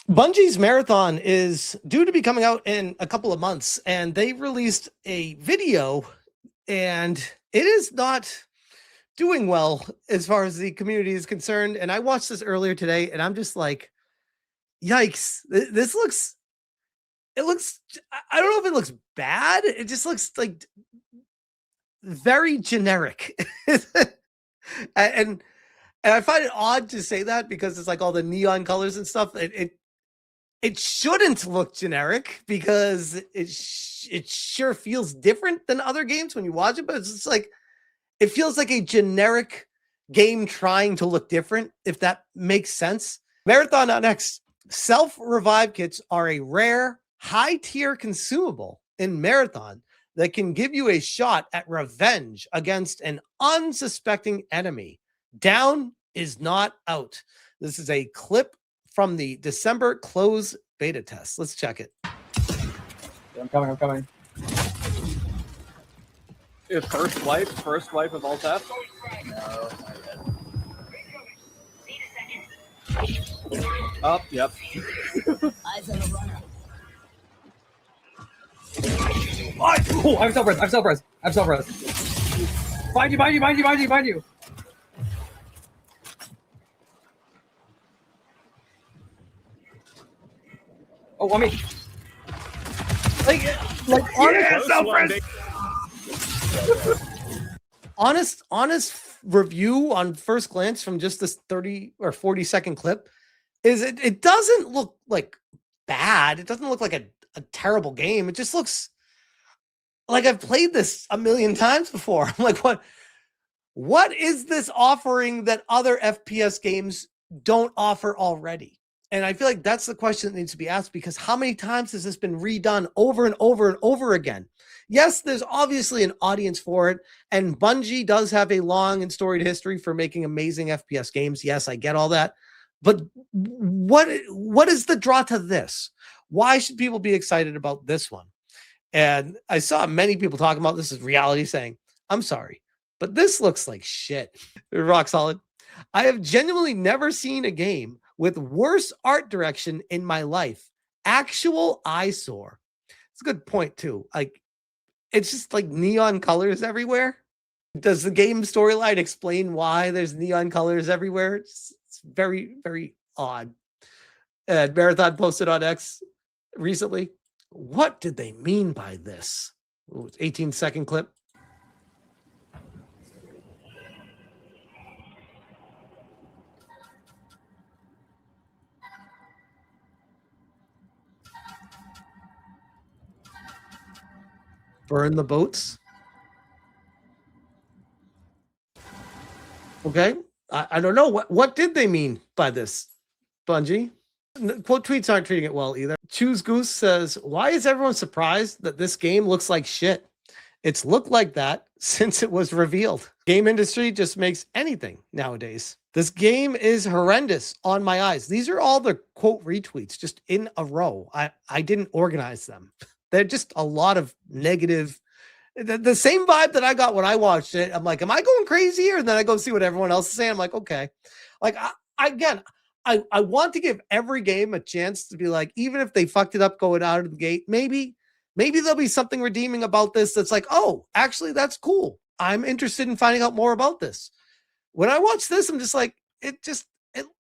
Bungie's Marathon is due to be coming out in a couple of months, and they released a video, and it is not doing well as far as the community is concerned. And I watched this earlier today, and I'm just like, yikes. This looks, it looks, I don't know if it looks bad. It just looks like very generic. and I find it odd to say that because it's like all the neon colors and stuff. It shouldn't look generic because it sure feels different than other games when you watch it, but it's just like it feels like a generic game trying to look different, if that makes sense. Marathon on X self-revive kits are a rare, high-tier consumable in Marathon that can give you a shot at revenge against an unsuspecting enemy. Down is not out. This is a clip from the December close beta test. Let's check it. I'm coming. First wipe of all tap? No. Up, yep. Eyes on the runner. Oh, I'm self-res. Find you. Oh, on me. Honest review on first glance from just this 30 or 40-second clip is it doesn't look like bad. It doesn't look like a terrible game. It just looks like I've played this a million times before. I'm like, what is this offering that other FPS games don't offer already? And I feel like that's the question that needs to be asked, because how many times has this been redone over and over and over again? Yes, there's obviously an audience for it, and Bungie does have a long and storied history for making amazing FPS games. Yes, I get all that. But what is the draw to this? Why should people be excited about this one? And I saw many people talking about this as reality saying, I'm sorry, but this looks like shit. Rock solid. I have genuinely never seen a game with worse art direction in my life. Actual eyesore. It's a good point too. Like, it's just like neon colors everywhere. Does the game storyline explain why there's neon colors everywhere? It's very, very odd. And Marathon posted on X recently, what did they mean by this? Ooh, 18-second clip. Burn the boats. Okay. I don't know. What did they mean by this, Bungie? Quote tweets aren't treating it well either. Choose Goose says, why is everyone surprised that this game looks like shit? It's looked like that since it was revealed. Game industry just makes anything nowadays. This game is horrendous on my eyes. These are all the quote retweets just in a row. I didn't organize them. They're just a lot of negative. The same vibe that I got when I watched it. I'm like, am I going crazy here? And then I go see what everyone else is saying. I'm like, okay. Like, I want to give every game a chance to be like, even if they fucked it up going out of the gate, maybe there'll be something redeeming about this that's like, oh, actually, that's cool. I'm interested in finding out more about this. When I watch this, I'm just like, it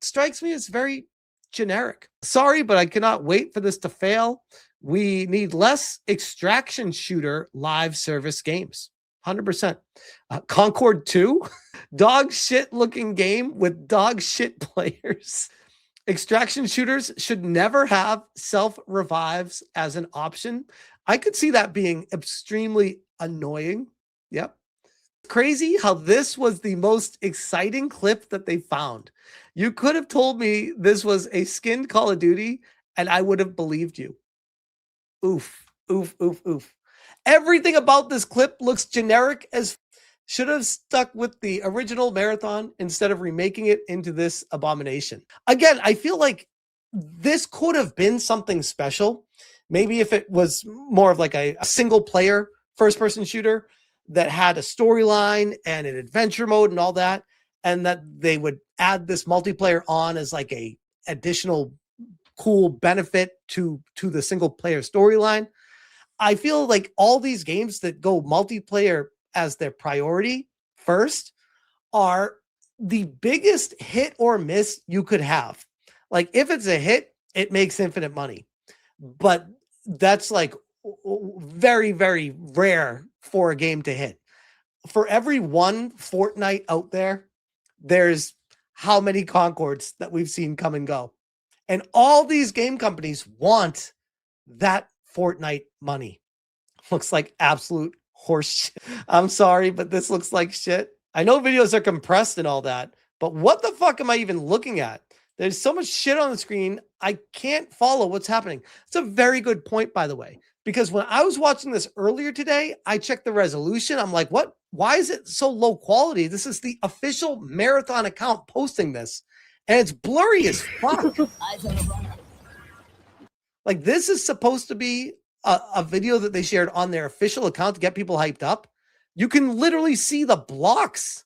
strikes me as very generic. Sorry, but I cannot wait for this to fail. We need less extraction shooter live service games. 100%. Concord 2, dog shit looking game with dog shit players. Extraction shooters should never have self revives as an option. I could see that being extremely annoying. Yep. Crazy how this was the most exciting clip that they found. You could have told me this was a skinned Call of Duty and I would have believed you. Oof. Everything about this clip looks generic as should have stuck with the original Marathon instead of remaking it into this abomination. Again, I feel like this could have been something special. Maybe if it was more of like a single player first-person shooter that had a storyline and an adventure mode and all that, and that they would add this multiplayer on as like a additional cool benefit to the single player storyline. I feel like all these games that go multiplayer as their priority first are the biggest hit or miss you could have. Like if it's a hit, it makes infinite money. But that's like very, very rare for a game to hit. For every one Fortnite out there, there's how many Concords that we've seen come and go. And all these game companies want that Fortnite money. Looks like absolute horse shit. I'm sorry, but this looks like shit. I know videos are compressed and all that, but what the fuck am I even looking at? There's so much shit on the screen, I can't follow what's happening. It's a very good point, by the way, because when I was watching this earlier today, I checked the resolution. I'm like, what? Why is it so low quality? This is the official Marathon account posting this, and it's blurry as fuck. Like, this is supposed to be a video that they shared on their official account to get people hyped up. You can literally see the blocks.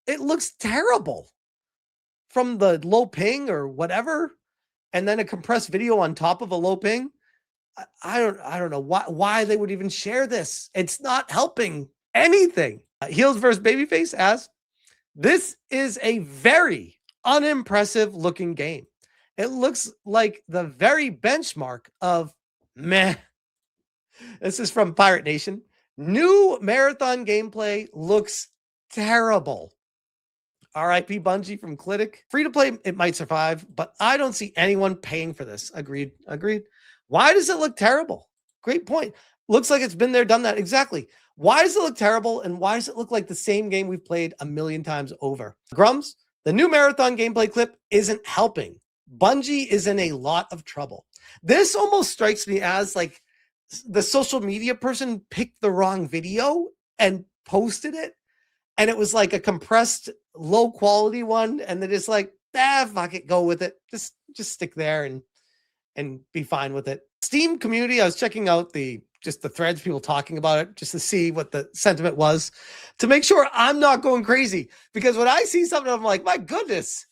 It looks terrible from the low ping or whatever, and then a compressed video on top of a low ping. I don't know why they would even share this. It's not helping anything. Heels versus Babyface asks, this is a very unimpressive looking game. It looks like the very benchmark of meh. This is from Pirate Nation. New Marathon gameplay looks terrible. RIP Bungie from Clitic. Free to play, it might survive, but I don't see anyone paying for this. Agreed. Why does it look terrible? Great point. Looks like it's been there, done that. Exactly. Why does it look terrible? And why does it look like the same game we've played a million times over? Grums, the new Marathon gameplay clip isn't helping. Bungie is in a lot of trouble. This almost strikes me as like the social media person picked the wrong video and posted it. And it was like a compressed, low quality one. And they're just like, fuck it, go with it. Just stick there and be fine with it. Steam community, I was checking out the threads, people talking about it, just to see what the sentiment was, to make sure I'm not going crazy. Because when I see something, I'm like, my goodness,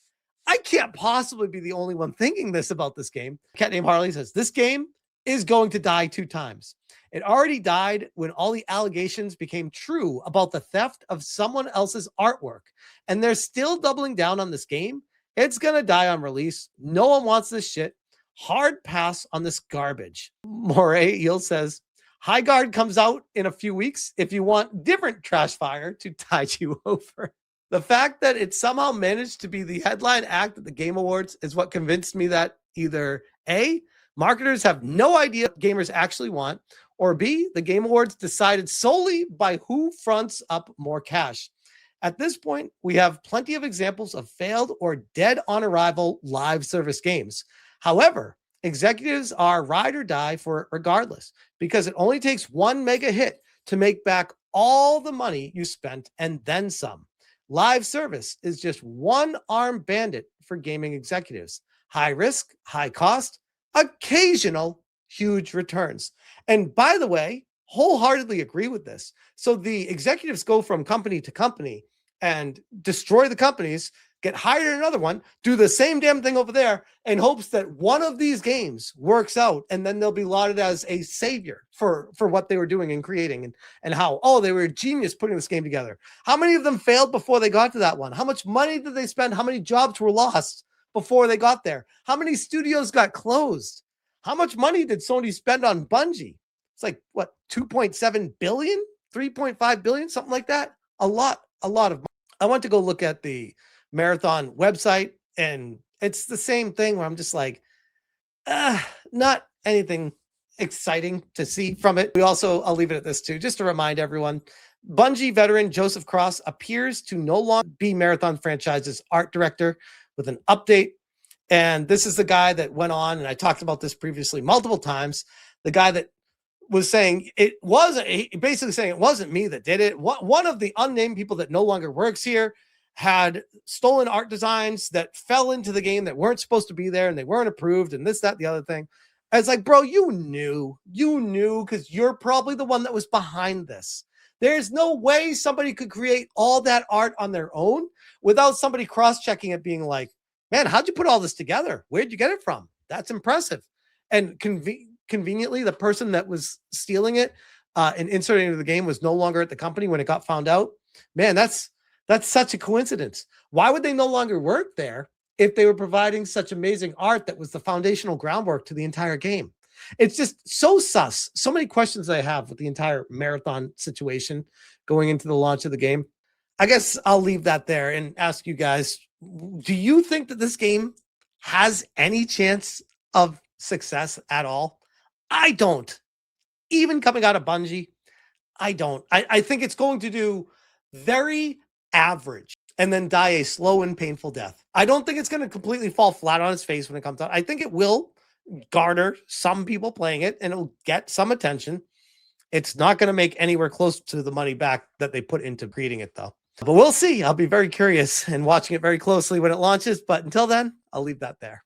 I can't possibly be the only one thinking this about this game. Cat named Harley says, this game is going to die 2 times. It already died when all the allegations became true about the theft of someone else's artwork. And they're still doubling down on this game. It's going to die on release. No one wants this shit. Hard pass on this garbage. Moray Eel says, High Guard comes out in a few weeks if you want different trash fire to tide you over. The fact that it somehow managed to be the headline act at the Game Awards is what convinced me that either A, marketers have no idea what gamers actually want, or B, the Game Awards decided solely by who fronts up more cash. At this point, we have plenty of examples of failed or dead on arrival live service games. However, executives are ride or die for it regardless, because it only takes one mega hit to make back all the money you spent and then some. Live service is just one armed bandit for gaming executives. High risk, high cost, occasional huge returns. And by the way, wholeheartedly agree with this. So the executives go from company to company and destroy the companies, get hired in another one, do the same damn thing over there in hopes that one of these games works out, and then they'll be lauded as a savior for what they were doing and creating, and how, oh, they were a genius putting this game together. How many of them failed before they got to that one? How much money did they spend? How many jobs were lost before they got there? How many studios got closed? How much money did Sony spend on Bungie? It's like, what, 2.7 billion, 3.5 billion, something like that. A lot of money. I went to go look at the Marathon website, and it's the same thing where I'm just like, not anything exciting to see from it. I'll leave it at this too, just to remind everyone, Bungie veteran Joseph Cross appears to no longer be Marathon franchise's art director with an update. And this is the guy that went on, and I talked about this previously multiple times, the guy that was saying basically saying it wasn't me that did it. One of the unnamed people that no longer works here had stolen art designs that fell into the game that weren't supposed to be there, and they weren't approved, and this, that, the other thing. I was like, bro, you knew because you're probably the one that was behind this. There's no way somebody could create all that art on their own without somebody cross-checking it, being like, man, how'd you put all this together? Where'd you get it from? That's impressive. And conveniently, the person that was stealing it and inserting it into the game was no longer at the company when it got found out. Man, that's such a coincidence. Why would they no longer work there if they were providing such amazing art that was the foundational groundwork to the entire game? It's just so sus. So many questions I have with the entire marathon situation going into the launch of the game. I guess I'll leave that there and ask you guys, do you think that this game has any chance of success at all? I don't. Even coming out of Bungie, I don't. I think it's going to do very average and then die a slow and painful death. I don't think it's going to completely fall flat on its face when it comes out. I think it will garner some people playing it and it'll get some attention. It's not going to make anywhere close to the money back that they put into creating it, though. But we'll see. I'll be very curious and watching it very closely when it launches. But until then, I'll leave that there.